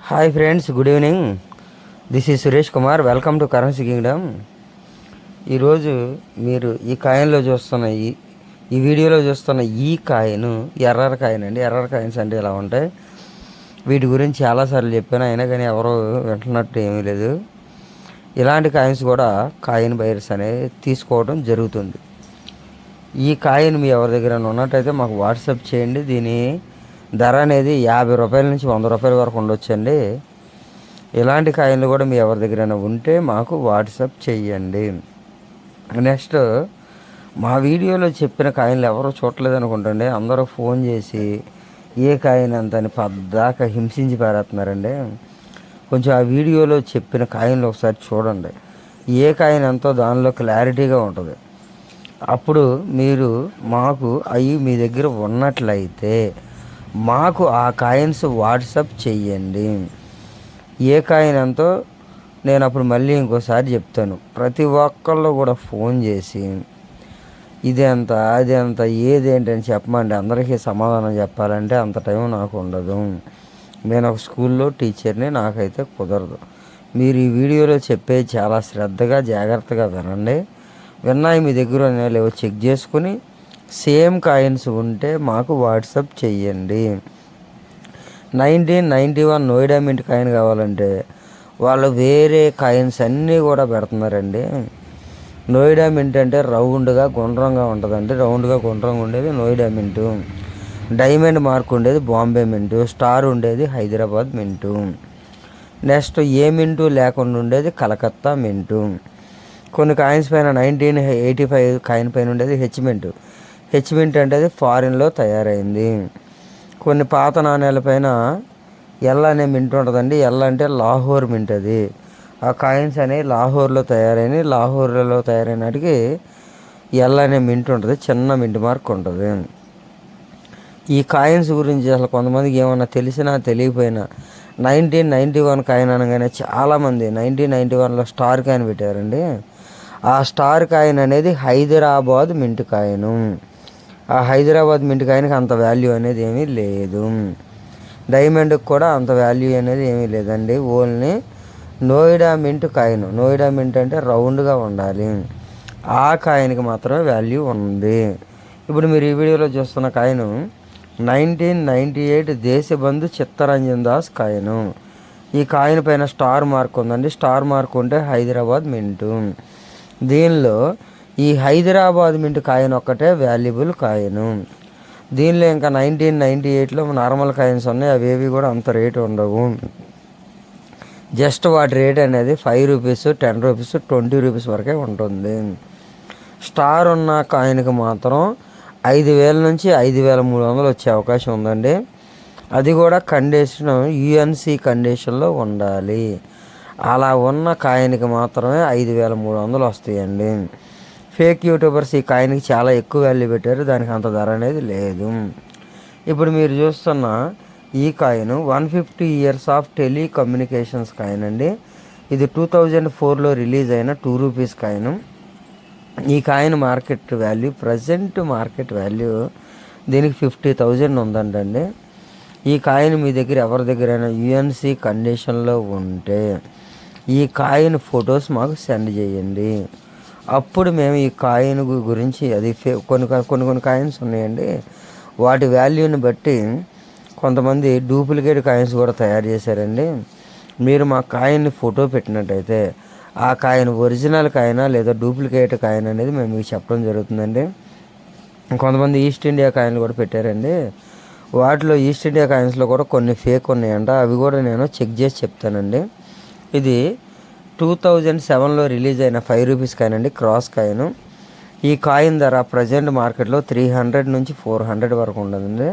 Hi friends, good evening. This is Suresh Kumar. Welcome to currency Kingdom. ఈరోజు మీరు ఈ కాయిన్లో చూస్తున్న ఈ వీడియోలో చూస్తున్న ఈ కాయిన్ ఎర్రర్ కాయిన్ అండి. ఎర్రర్ కాయిన్స్ అంటే ఇలా ఉంటాయి. వీటి గురించి చాలాసార్లు చెప్పాను, అయినా కానీ ఎవరో వింటున్నట్టు ఏమీ లేదు. ఇలాంటి కాయిన్స్ కూడా కాయిన్ బయర్స్ అనేది తీసుకోవడం జరుగుతుంది. ఈ కాయిన్ మీ ఎవరి దగ్గర ఉన్నట్టయితే మాకు వాట్సాప్ చేయండి. దీని ధర అనేది 50 రూపాయల నుంచి 100 రూపాయల వరకు ఉండొచ్చండి. ఇలాంటి కాయిన్లు కూడా మీ ఎవరి దగ్గరైనా ఉంటే మాకు వాట్సాప్ చేయండి. నెక్స్ట్, మా వీడియోలో చెప్పిన కాయిన్లు ఎవరో చూడలేదు అనుకుంటండి. అందరూ ఫోన్ చేసి ఏ కాయిన్ అంత అని పద్దాక హింసించి పారేస్తున్నారండి. కొంచెం ఆ వీడియోలో చెప్పిన కాయిన్లు ఒకసారి చూడండి. ఏ కాయిన్ ఎంతో దానిలో క్లారిటీగా ఉంటుంది. అప్పుడు మీరు మాకు అవి మీ దగ్గర ఉన్నట్లయితే మాకు ఆ కాయిన్స్ వాట్సాప్ చెయ్యండి. ఏ కాయిన్ ఎంతో నేను అప్పుడు మళ్ళీ ఇంకోసారి చెప్తాను. ప్రతి ఒక్కళ్ళు కూడా ఫోన్ చేసి ఇదెంత అదెంత ఏదేంటని చెప్పమండి. అందరికీ సమాధానం చెప్పాలంటే అంత టైం నాకు ఉండదు. నేను ఒక స్కూల్లో టీచర్ని, నాకైతే కుదరదు. మీరు ఈ వీడియోలో చెప్పేది చాలా శ్రద్ధగా జాగ్రత్తగా వినండి. విన్నాయి మీ దగ్గర లేవో చెక్ చేసుకుని సేమ్ కాయిన్స్ ఉంటే మాకు వాట్సాప్ చెయ్యండి. 1991 నోయిడా మింట్ కాయిన్ కావాలంటే వాళ్ళు వేరే కాయిన్స్ అన్నీ కూడా పెడుతున్నారండి. నోయిడా మింట్ అంటే రౌండ్గా గుండ్రంగా ఉంటుందండి. రౌండ్గా గుండ్రంగా ఉండేది నోయిడా మింటు. డైమండ్ మార్క్ ఉండేది బాంబే మింటు. స్టార్ ఉండేది హైదరాబాద్ మింటు. నెక్స్ట్ ఏ మింటు లేకుండా ఉండేది కలకత్తా మింటు. కొన్ని కాయిన్స్ పైన 1985 కాయిన్ పైన ఉండేది హెచ్ మింటు. హెచ్ మింట్ అంటే అది ఫారిన్లో తయారైంది. కొన్ని పాత నాణ్యాల పైన ఎల్ అనే మింట్ ఉంటుందండి. ఎల్ అంటే లాహోర్ మింట్. అది ఆ కాయిన్స్ అనేవి లాహోర్లో తయారైనవి. లాహోర్లో తయారైన నాటికి ఎల్ అనే మింట్ ఉంటుంది, చిన్న మింట్ మార్క్ ఉంటుంది. ఈ కాయిన్స్ గురించి అసలు కొంతమందికి ఏమన్నా తెలిసినా తెలియకపోయినా 1991 కాయిన్ అనగానే చాలామంది 1991లో స్టార్ కాయిన్ పెట్టారండి. ఆ స్టార్ కాయిన్ అనేది హైదరాబాద్ మింట్ కాయిన్. ఆ హైదరాబాద్ మింట్ కాయిన్కి అంత వాల్యూ అనేది ఏమీ లేదు. డైమండ్కి కూడా అంత వాల్యూ అనేది ఏమీ లేదండి. Only Noida mint coin. Noida mint అంటే రౌండ్గా ఉండాలి. ఆ కాయిన్కి మాత్రమే వాల్యూ ఉంది. ఇప్పుడు మీరు ఈ వీడియోలో చూస్తున్న కాయిన్ 1998 దేశబంధు చిత్తరంజన్ దాస్ కాయిన్. ఈ కాయిన్ పైన స్టార్ మార్క్ ఉందండి. స్టార్ మార్క్ ఉంటే హైదరాబాద్ మింటు. దీనిలో ఈ హైదరాబాద్ మింట్ కాయిన్ ఒక్కటే వాల్యుబుల్ కాయిన్. దీనిలో ఇంకా 1998లో నార్మల్ కాయిన్స్ ఉన్నాయి. అవేవి కూడా అంత రేటు ఉండవు. జస్ట్ వాటి రేట్ అనేది 5 రూపీస్, 10 రూపీస్, 20 రూపీస్ వరకే ఉంటుంది. స్టార్ ఉన్న కాయిన్కి మాత్రం 5,000 నుంచి 5,300 వచ్చే అవకాశం ఉందండి. అది కూడా కండిషన్ యుఎన్సి కండిషన్లో ఉండాలి. అలా ఉన్న కాయిన్కి మాత్రమే 5,300 వస్తాయండి. ఫేక్ యూట్యూబర్స్ ఈ కాయిన్కి చాలా ఎక్కువ వాల్యూ పెట్టారు. దానికి అంత ధర అనేది లేదు. ఇప్పుడు మీరు చూస్తున్న ఈ coin 150 years of telecommunications coin అండి. ఇది 2004లో రిలీజ్ అయిన 2 రూపీస్ కాయిన్. ఈ coin market value, present market value దీనికి 50,000 ఉందంటండి. ఈ కాయిన్ మీ దగ్గర ఎవరి దగ్గరైనా యుఎన్సి కండిషన్లో ఉంటే ఈ కాయిన్ ఫొటోస్ మాకు సెండ్ చేయండి. అప్పుడు మేము ఈ కాయిన్ గురించి అది కొన్ని కాయిన్స్ ఉన్నాయండి. వాటి వాల్యూని బట్టి కొంతమంది డూప్లికేట్ కాయిన్స్ కూడా తయారు చేశారండి. మీరు మా కాయిన్ని ఫోటో పెట్టినట్టయితే ఆ కాయిన్ ఒరిజినల్ కాయినా లేదా డూప్లికేట్ కాయిన్ అనేది మేము మీకు చెప్పడం జరుగుతుందండి. కొంతమంది ఈస్ట్ ఇండియా కాయిన్లు కూడా పెట్టారండి. వాటిలో ఈస్ట్ ఇండియా కాయిన్స్లో కూడా కొన్ని ఫేక్ ఉన్నాయంట. అవి కూడా నేను చెక్ చేసి చెప్తానండి. ఇది 2007లో రిలీజ్ అయిన 5 రూపీస్ కాయిన్ అండి, క్రాస్ కాయిన్. ఈ కాయిన్ ధర ప్రజెంట్ మార్కెట్లో 300 నుంచి 400 వరకు ఉంటుందండి.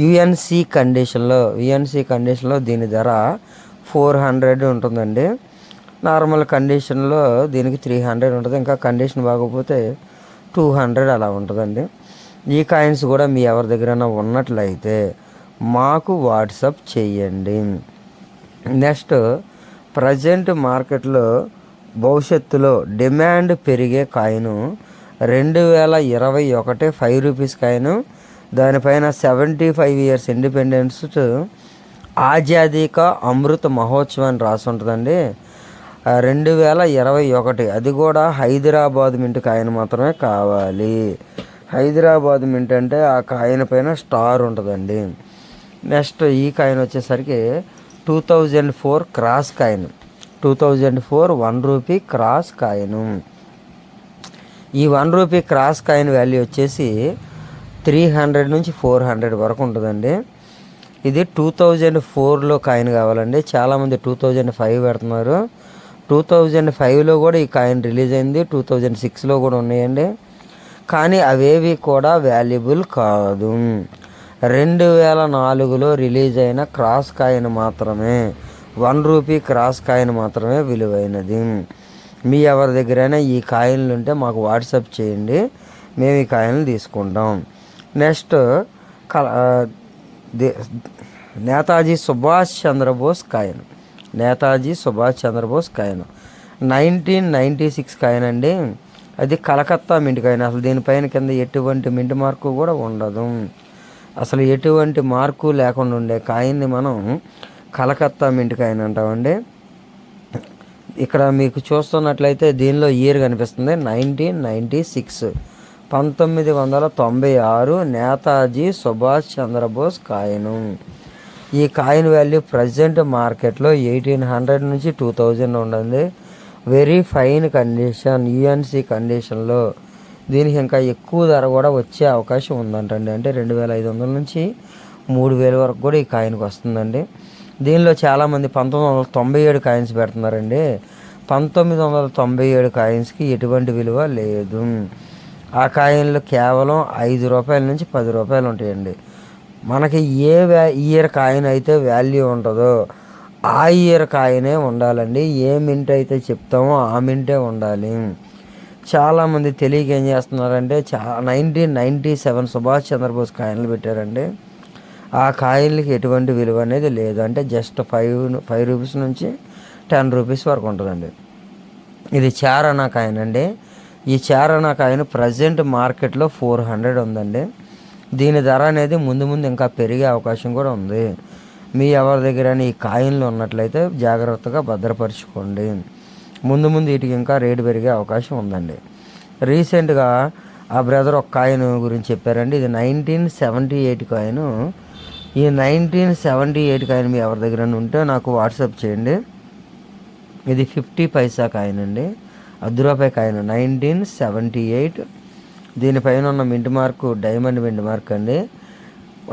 యుఎన్సి కండిషన్లో దీని ధర 400 ఉంటుందండి. నార్మల్ కండిషన్లో దీనికి 300 ఉంటుంది. ఇంకా కండిషన్ బాగోకపోతే 200 అలా ఉంటుందండి. ఈ కాయిన్స్ కూడా మీ ఎవరి దగ్గరైనా ఉన్నట్లయితే మాకు వాట్సాప్ చేయండి. నెక్స్ట్, ప్రజెంట్ మార్కెట్లో భవిష్యత్తులో డిమాండ్ పెరిగే కాయిన్ 2021 5 రూపీస్ కాయిన్. దానిపైన 75 ఇయర్స్ ఇండిపెండెన్స్ ఆజాదీ కా అమృత్ మహోత్సవ్ అని రాసి ఉంటుందండి. 2021, అది కూడా హైదరాబాద్ మింట్ కాయిన్ మాత్రమే కావాలి. హైదరాబాద్ మింట్ అంటే ఆ కాయిన్ పైన స్టార్ ఉంటుందండి. నెక్స్ట్ ఈ కాయిన్ వచ్చేసరికి 2004 క్రాస్ కాయిన్, 2004 ₹1 క్రాస్ కాయిన్. ఈ ₹1 క్రాస్ కాయిన్ వాల్యూ వచ్చేసి 300 నుంచి 400 వరకు ఉంటుందండి. ఇది 2004లో కాయిన్ కావాలండి. చాలామంది 2005 పెడుతున్నారు. 2005లో కూడా ఈ కాయిన్ రిలీజ్ అయింది, 2006లో కూడా ఉన్నాయండి. కానీ అవేవి కూడా వాల్యుబుల్ కాదు. 2004లో రిలీజ్ అయిన క్రాస్ కాయిన్ మాత్రమే, ₹1 క్రాస్ కాయిన్ మాత్రమే విలువైనది. మీ ఎవరి దగ్గరైనా ఈ కాయిన్లు ఉంటే మాకు వాట్సాప్ చేయండి, మేము ఈ కాయిన్లు తీసుకుంటాం. Next Netaji Subhash Chandrabose coin, Netaji Subhash Chandrabose coin 1996 coin అండి. అది కలకత్తా మింట్ కాయిన్. అసలు దీనిపైన కింద ఎటువంటి మింట్ మార్కు కూడా ఉండదు. అసలు ఎటువంటి మార్కు లేకుండా ఉండే కాయిన్ని మనం కలకత్తా మింట్ కాయిన్ అంటామండి. ఇక్కడ మీకు చూస్తున్నట్లయితే దీనిలో ఇయర్ కనిపిస్తుంది 1996, 1996 నేతాజీ సుభాష్ చంద్రబోస్ కాయిన్. ఈ కాయిన్ వాల్యూ ప్రజెంట్ మార్కెట్లో 1800 నుంచి 2000 ఉంటుంది. వెరీ ఫైన్ కండిషన్, యుఎన్సి కండిషన్లో. దీనికి ఇంకా ఎక్కువ ధర కూడా వచ్చే అవకాశం ఉందంటండి. అంటే 2500 నుంచి 3000 వరకు కూడా ఈ కాయిన్కి వస్తుందండి. దీనిలో చాలామంది 1997 కాయిన్స్ పెడుతున్నారండి. 1997 కాయిన్స్కి ఎటువంటి విలువ లేదు. ఆ కాయిన్లు కేవలం ₹5 నుంచి ₹10 ఉంటాయండి. మనకి ఏ ఇయర్ కాయిన్ అయితే వాల్యూ ఉంటుందో ఆ ఇయర్ కాయినే ఉండాలండి. ఏ మింట్ అయితే చెప్తామో ఆ మింటే ఉండాలి. చాలామంది తెలియక ఏం చేస్తున్నారంటే 1997 సుభాష్ చంద్రబోస్ కాయిన్లు పెట్టారండి. ఆ కాయిన్లకి ఎటువంటి విలువ అనేది లేదు. అంటే జస్ట్ ₹5 నుంచి ₹10 వరకు ఉంటుందండి. ఇది చారణ కాయిన్ అండి. ఈ చారణ కాయిన్ ప్రజెంట్ మార్కెట్లో 400 ఉందండి. దీని ధర అనేది ముందు ముందు ఇంకా పెరిగే అవకాశం కూడా ఉంది. మీ ఎవరి దగ్గర ఈ కాయిన్లు ఉన్నట్లయితే జాగ్రత్తగా భద్రపరచుకోండి. ముందు ముందు వీటికి ఇంకా రేటు పెరిగే అవకాశం ఉందండి. రీసెంట్గా ఆ బ్రదర్ ఒక కాయిన్ గురించి చెప్పారండి. ఇది 1978 కాయిన్. ఈ 1978 కాయిన్ మీ ఎవరి దగ్గర ఉంటే నాకు వాట్సాప్ చేయండి. ఇది 50 పైసా కాయిన్ అండి, ₹10 కాయిన్ 1978. దీనిపైన ఉన్న mint mark diamond mint mark అండి.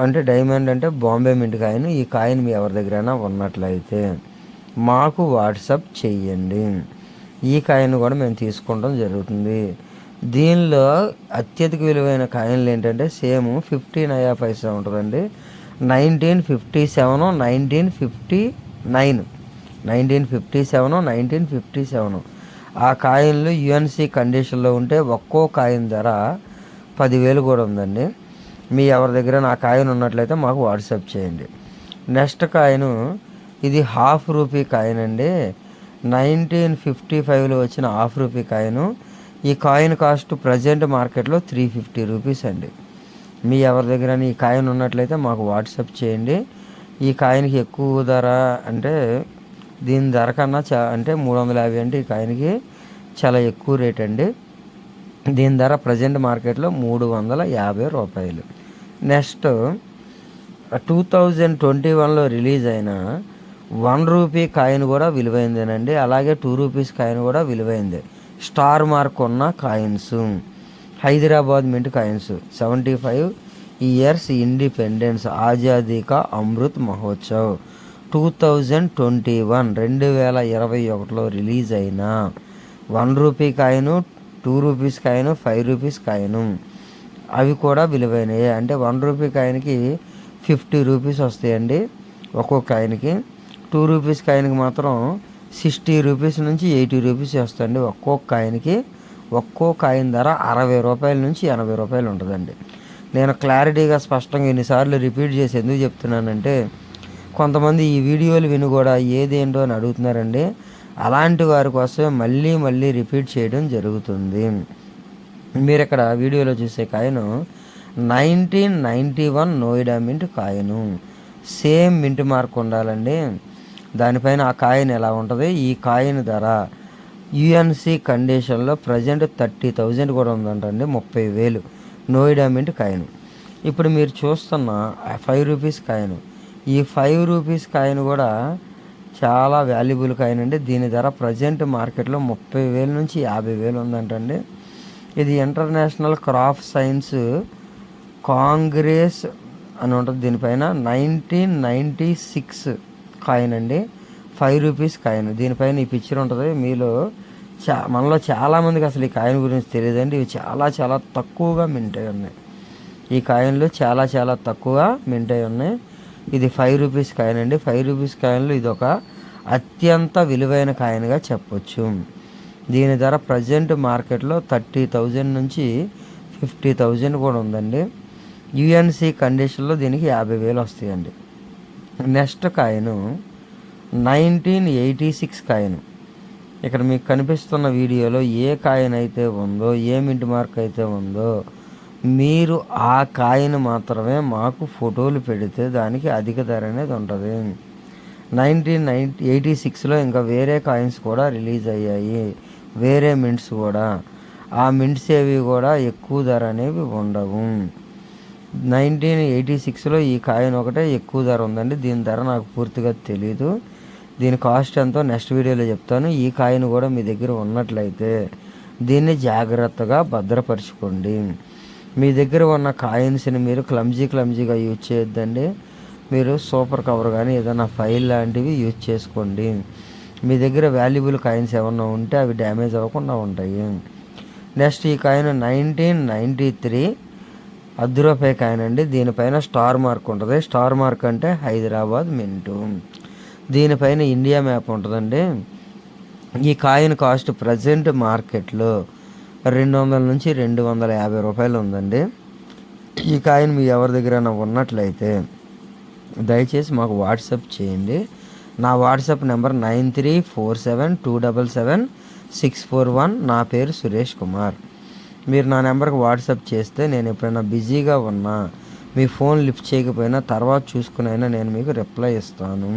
అంటే డైమండ్ అంటే బాంబే మింట్ కాయిన్. ఈ కాయిన్ మీ ఎవరి దగ్గరైనా ఉన్నట్లయితే మాకు వాట్సాప్ చెయ్యండి. ఈ కాయిన్ కూడా మేము తీసుకుంటాం జరుగుతుంది. దీనిలో అత్యధిక విలువైన కాయిన్లు ఏంటంటే సేమ్ 50 నయా పైసా ఉంటుందండి. 1957, 1959, 1957, 1957 ఆ కాయిన్లు యుఎన్సి కండిషన్లో ఉంటే ఒక్కో కాయిన్ ధర 10,000 కూడా ఉందండి. మీ ఎవరి దగ్గర నా కాయిన్ ఉన్నట్లయితే మాకు వాట్సాప్ చేయండి. నెక్స్ట్ కాయిన్ ఇది ₹1/2 కాయిన్ అండి. 1955లో వచ్చిన ₹1/2 కాయిన్. ఈ కాయిన్ కాస్ట్ ప్రజెంట్ మార్కెట్లో ₹350 అండి. మీ ఎవరి దగ్గర ఈ కాయిన్ ఉన్నట్లయితే మాకు వాట్సాప్ చేయండి. ఈ కాయిన్కి ఎక్కువ ధర అంటే దీని ధర కన్నా అంటే 350 అంటే ఈ కాయిన్కి చాలా ఎక్కువ రేట్ అండి. దీని ధర ప్రజెంట్ మార్కెట్లో ₹350. నెక్స్ట్ 2021లో రిలీజ్ అయిన ₹1 కాయిన్ కూడా విలువైందేనండి. అలాగే ₹2 కాయిన్ కూడా విలువైందే. స్టార్ మార్క్ ఉన్న coins, Hyderabad mint coins. 75 years independence, Azadi కా అమృత్ మహోత్సవ్ 2021, 2021లో రిలీజ్ అయిన ₹1 కాయిన్, ₹2 కాయిన్, ₹5 కాయిన్ అవి కూడా విలువైనవి. అంటే ₹1 కాయిన్కి ₹50 వస్తాయండి ఒక్కొక్క కాయిన్కి. ₹2 కాయిన్కి మాత్రం ₹60 నుంచి ₹80 వస్తాయండి ఒక్కొక్క కాయిన్కి. ఒక్కో కాయిన్ ధర ₹60 నుంచి ₹80 ఉంటుందండి. నేను క్లారిటీగా స్పష్టంగా ఎన్నిసార్లు రిపీట్ చేసి ఎందుకు చెప్తున్నానంటే కొంతమంది ఈ వీడియోలు విని కూడా ఏదేంటో అని అడుగుతున్నారండి. అలాంటి వారి కోసమే మళ్ళీ రిపీట్ చేయడం జరుగుతుంది. మీరు ఇక్కడ వీడియోలో చూసే coin 1991 Noida mint coin. Same mint mark ఉండాలండి. దానిపైన ఆ కాయిన్ ఎలా ఉంటుంది, ఈ కాయిన్ ధర యుఎన్సి కండిషన్లో ప్రజెంట్ 30,000 కూడా ఉందంటండి. 30,000 నోయిడా మింట్ కాయిన్. ఇప్పుడు మీరు చూస్తున్న 5 రూపీస్ కాయిన్, ఈ 5 రూపీస్ కాయిన్ కూడా చాలా వాల్యుబుల్ కాయిన్ అండి. దీని ధర ప్రజెంట్ మార్కెట్లో 30,000 నుంచి 50,000 ఉందంటండి. ఇది ఇంటర్నేషనల్ క్రాఫ్ట్ సైన్స్ కాంగ్రెస్ అని ఉంటుంది. దీనిపైన 1996 కాయిన్ అండి, 5 రూపీస్ కాయిన్. దీనిపైన ఈ పిక్చర్ ఉంటుంది. మనలో చాలామందికి అసలు ఈ కాయిన్ గురించి తెలియదండి. ఇవి చాలా చాలా తక్కువగా మింట్ అయి ఉన్నాయి. ఈ కాయిన్లు చాలా చాలా తక్కువ మింట్ అయి ఉన్నాయి. ఇది 5 రూపీస్ కాయిన్ అండి. 5 రూపీస్ కాయిన్లు ఇది ఒక అత్యంత విలువైన కాయిన్గా చెప్పొచ్చు. దీని ధర ప్రజెంట్ మార్కెట్లో 30,000 నుంచి 50,000 కూడా ఉందండి. యుఎన్సి కండిషన్లో దీనికి 50,000 వస్తాయండి. Next coin 1986 coin. ఇక్కడ మీకు కనిపిస్తున్న వీడియోలో ఏ కాయిన్ అయితే ఉందో, ఏ మింట్ మార్క్ అయితే ఉందో, మీరు ఆ కాయిన్ మాత్రమే మాకు ఫోటోలు పెడితే దానికి అధిక ధర అనేది ఉంటుంది. 1986లో ఇంకా వేరే కాయిన్స్ కూడా రిలీజ్ అయ్యాయి, వేరే మింట్స్ కూడా. ఆ మింట్స్ ఏవి కూడా ఎక్కువ ధర అనేవి ఉండవు. 1986లో ఈ కాయిన్ ఒకటే ఎక్కువ ధర ఉందండి. దీని ధర నాకు పూర్తిగా తెలీదు. దీని కాస్ట్ ఎంతో నెక్స్ట్ వీడియోలో చెప్తాను. ఈ కాయిన్ కూడా మీ దగ్గర ఉన్నట్లయితే దీన్ని భద్రపరచుకోండి. మీ దగ్గర ఉన్న కాయిన్స్ని మీరు క్లమ్జీగా యూజ్ చేయొద్దండి. మీరు సూపర్ కవర్ కానీ ఏదైనా ఫైల్ లాంటివి యూజ్ చేసుకోండి. మీ దగ్గర వాల్యుబుల్ కాయిన్స్ ఏమన్నా ఉంటే అవి డ్యామేజ్ అవ్వకుండా ఉంటాయి. నెక్స్ట్ ఈ కాయిన్ 1993 ₹10 కాయిన్ అండి. దీనిపైన స్టార్ మార్క్ ఉంటుంది. స్టార్ మార్క్ అంటే హైదరాబాద్ మింటు. దీనిపైన ఇండియా మ్యాప్ ఉంటుందండి. ఈ కాయిన్ కాస్ట్ ప్రజెంట్ మార్కెట్లో 200 నుంచి 250 రూపాయలు ఉందండి. ఈ కాయిన్ మీ ఎవరి దగ్గర ఉన్నట్లయితే దయచేసి మాకు వాట్సాప్ చేయండి. నా వాట్సాప్ నెంబర్ 9347277641. నా పేరు సురేష్ కుమార్. మీరు నా నెంబర్కి వాట్సాప్ చేస్తే నేను ఎప్పుడైనా బిజీగా ఉన్నా, మీ ఫోన్ లిఫ్ట్ చేయకపోయినా తర్వాత చూసుకునైనా నేను మీకు రిప్లై ఇస్తాను.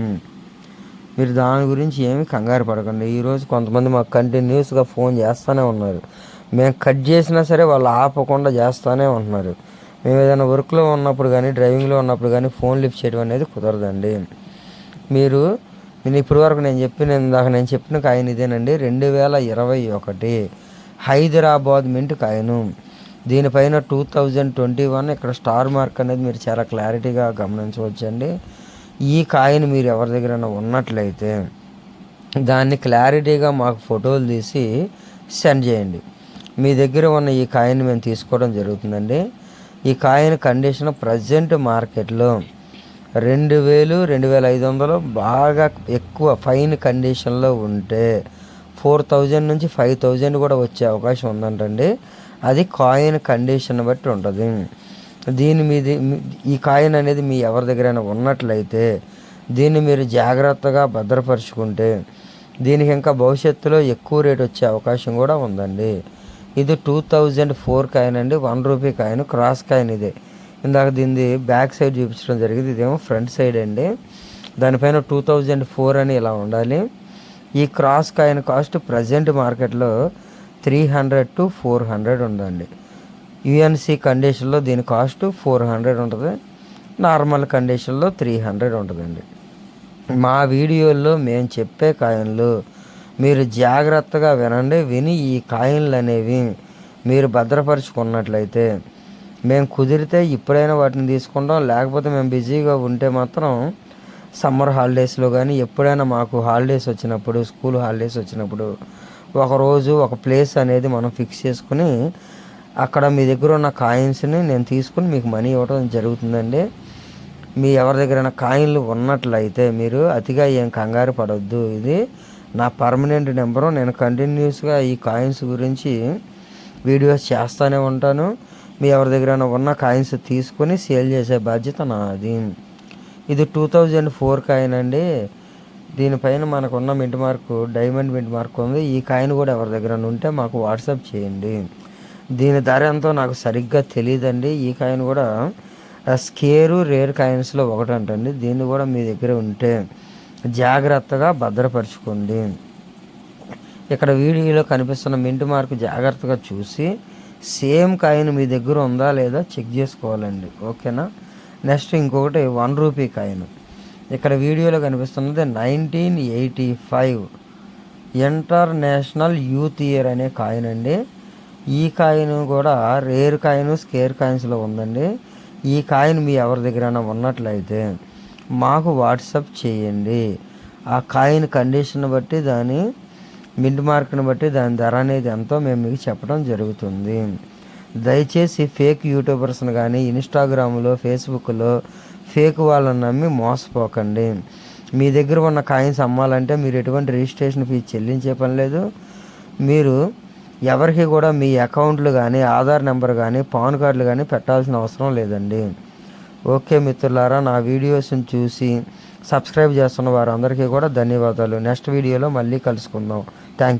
మీరు దాని గురించి ఏమీ కంగారు పడకండి. ఈరోజు కొంతమంది మాకు కంటిన్యూస్గా ఫోన్ చేస్తూనే ఉన్నారు. మేము కట్ చేసినా సరే వాళ్ళు ఆపకుండా చేస్తూనే ఉంటున్నారు. మేము ఏదైనా వర్క్లో ఉన్నప్పుడు కానీ, డ్రైవింగ్లో ఉన్నప్పుడు కానీ ఫోన్ లిఫ్ట్ చేయడం అనేది కుదరదండి. నేను ఇప్పటివరకు నేను చెప్పిన కాయిన్ ఇదేనండి. 2021 హైదరాబాద్ మింట్ కాయిన్. దీనిపైన 2021 ఇక్కడ స్టార్ మార్క్ అనేది మీరు చాలా క్లారిటీగా గమనించవచ్చండి. ఈ కాయిన్ మీరు ఎవరి దగ్గర ఉన్నట్లయితే దాన్ని క్లారిటీగా మాకు ఫోటోలు తీసి సెండ్ చేయండి. మీ దగ్గర ఉన్న ఈ కాయిన్ మేము తీసుకోవడం జరుగుతుందండి. ఈ కాయిన్ కండిషన్ ప్రజెంట్ మార్కెట్లో 2,000, 2,500 బాగా ఎక్కువ ఫైన్ కండిషన్లో ఉంటే 4,000 నుంచి 5,000 కూడా వచ్చే అవకాశం ఉందంటండి. అది కాయిన్ కండిషన్ బట్టి ఉంటుంది. ఈ కాయిన్ అనేది మీ ఎవరి దగ్గరైనా ఉన్నట్లయితే దీన్ని మీరు జాగ్రత్తగా భద్రపరుచుకుంటే దీనికి ఇంకా భవిష్యత్తులో ఎక్కువ రేట్ వచ్చే అవకాశం కూడా ఉందండి. ఇది 2004 కాయిన్ అండి. ₹1 కాయిన్, క్రాస్ కాయిన్. ఇదే ఇందాక దీన్ని బ్యాక్ సైడ్ చూపించడం జరిగింది. ఇదేమో ఫ్రంట్ సైడ్ అండి. దానిపైన 2004 అని ఇలా ఉండాలి. ఈ క్రాస్ కాయిన్ కాస్ట్ ప్రజెంట్ మార్కెట్లో 300 to 400 ఉందండి. యుఎన్సి కండిషన్లో దీని కాస్ట్ 400 ఉంటుంది. నార్మల్ కండిషన్లో 300 ఉంటుందండి. మా వీడియోల్లో మేము చెప్పే కాయిన్లు మీరు జాగ్రత్తగా విని ఈ కాయిన్లు అనేవి మీరు భద్రపరుచుకున్నట్లయితే మేము కుదిరితే ఇప్పుడైనా వాటిని తీసుకుంటాం. లేకపోతే మేము బిజీగా ఉంటే మాత్రం సమ్మర్ హాలిడేస్లో కానీ ఎప్పుడైనా మాకు హాలిడేస్ వచ్చినప్పుడు, స్కూల్ హాలిడేస్ వచ్చినప్పుడు ఒకరోజు ఒక ప్లేస్ అనేది మనం ఫిక్స్ చేసుకుని అక్కడ మీ దగ్గర ఉన్న కాయిన్స్ని నేను తీసుకుని మీకు మనీ ఇవ్వడం జరుగుతుందండి. మీ ఎవరి దగ్గరైనా కాయిన్లు ఉన్నట్లయితే మీరు అతిగా ఏం కంగారు పడవద్దు. ఇది నా పర్మనెంట్ నెంబరు. నేను కంటిన్యూస్గా ఈ కాయిన్స్ గురించి వీడియోస్ చేస్తూనే ఉంటాను. మీ ఎవరి దగ్గరైనా ఉన్న కాయిన్స్ తీసుకొని సేల్ చేసే బాధ్యత నాది. ఇది 2004 కాయిన్ అండి. దీనిపైన మనకున్న mint mark diamond mint mark ఉంది. ఈ కాయిన్ కూడా ఎవరి దగ్గర ఉంటే మాకు వాట్సాప్ చేయండి. దీని ధర ఎంతో నాకు సరిగ్గా తెలియదండి. ఈ కాయిన్ కూడా స్కేరు రేర్ కాయిన్స్లో ఒకటంటండి. దీన్ని కూడా మీ దగ్గర ఉంటే జాగ్రత్తగా భద్రపరచుకోండి. ఇక్కడ వీడియోలో కనిపిస్తున్న మింట్ మార్క్ జాగ్రత్తగా చూసి సేమ్ కాయిన్ మీ దగ్గర ఉందా లేదా చెక్ చేసుకోవాలండి. ఓకేనా. నెక్స్ట్ ఇంకొకటి 1 రూపీ కాయిన్. ఇక్కడ వీడియోలో కనిపిస్తున్నది 1985 ఇంటర్నేషనల్ యూత్ ఇయర్ అనే కాయిన్ అండి. ఈ కాయిన్ కూడా రేర్ కాయిన్, స్కేర్ కాయిన్స్లో ఉందండి. ఈ కాయిన్ మీ ఎవరి దగ్గరైనా ఉన్నట్లయితే మాకు వాట్సాప్ చేయండి. ఆ కాయిన్ కండిషన్ బట్టి, దాని మింట్ మార్క్ని బట్టి దాని ధర అనేది ఎంతో మేము మీకు చెప్పడం జరుగుతుంది. దయచేసి ఫేక్ యూట్యూబర్స్ని కానీ ఇన్స్టాగ్రామ్లో, ఫేస్బుక్లో ఫేక్ వాళ్ళని నమ్మి మోసపోకండి. మీ దగ్గర ఉన్న కాయిన్స్ అమ్మాలంటే మీరు ఎటువంటి రిజిస్ట్రేషన్ ఫీజు చెల్లించే పని లేదు. మీరు ఎవరికి కూడా మీ అకౌంట్లు కానీ, ఆధార్ నెంబర్ కానీ, పాన్ కార్డులు కానీ పెట్టాల్సిన అవసరం లేదండి. ఓకే మిత్రులారా, నా వీడియోస్ని చూసి సబ్స్క్రైబ్ చేస్తున్న వారందరికీ కూడా ధన్యవాదాలు. నెక్స్ట్ వీడియోలో మళ్ళీ కలుసుకుందాం. Thank you.